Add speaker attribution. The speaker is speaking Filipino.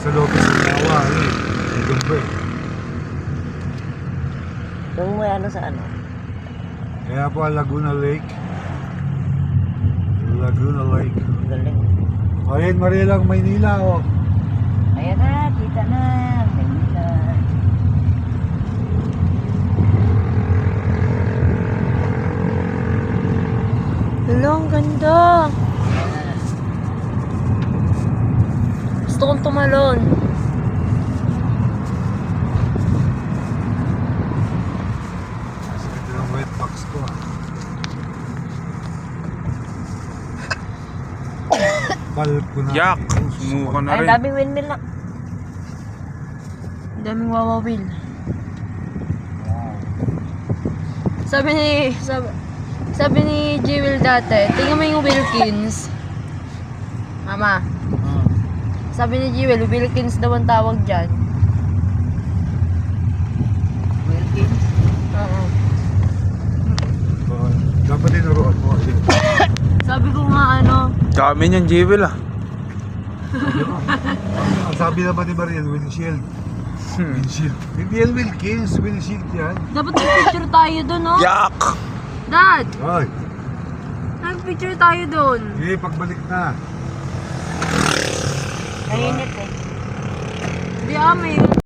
Speaker 1: Sa Lopez Sinawa, yung gamba eh.
Speaker 2: Yung may ano sa ano?
Speaker 1: Kaya po Laguna Lake. Laguna Lake.
Speaker 2: Galing.
Speaker 1: O yan, Marilang, Maynila o.
Speaker 2: Ayan na, kita na. Maynila.
Speaker 3: Hello, ang ganda. Gusto kong tumalon.
Speaker 1: Ito yung wet box ko ah. Palp ko na.
Speaker 4: Yak! Sumuka na
Speaker 2: Ay,
Speaker 4: rin.
Speaker 2: daming windmill na.
Speaker 3: Ang daming wawawil.
Speaker 1: Wow.
Speaker 3: Sabi ni Jewel dati, tingnan mo yung Wilkins. Mama, sabi ni Jewel, Wilkins daw ang tawag dyan.
Speaker 2: Wilkins.
Speaker 3: Oo.
Speaker 1: Dapat tinuruan mo.
Speaker 3: Sabi ko nga ano,
Speaker 4: Dami niyan, Jewel ah.
Speaker 1: Ang sabi naman ni Marian, windshield. Windshield. Hindi yan Wilkins, windshield yan.
Speaker 3: dapat nag-picture tayo dun, no?
Speaker 4: Yak!
Speaker 3: Dad,
Speaker 1: Ay,
Speaker 3: nag-picture tayo dun.
Speaker 1: hindi, pagbalik na.
Speaker 2: Nainit eh.
Speaker 3: Hindi, may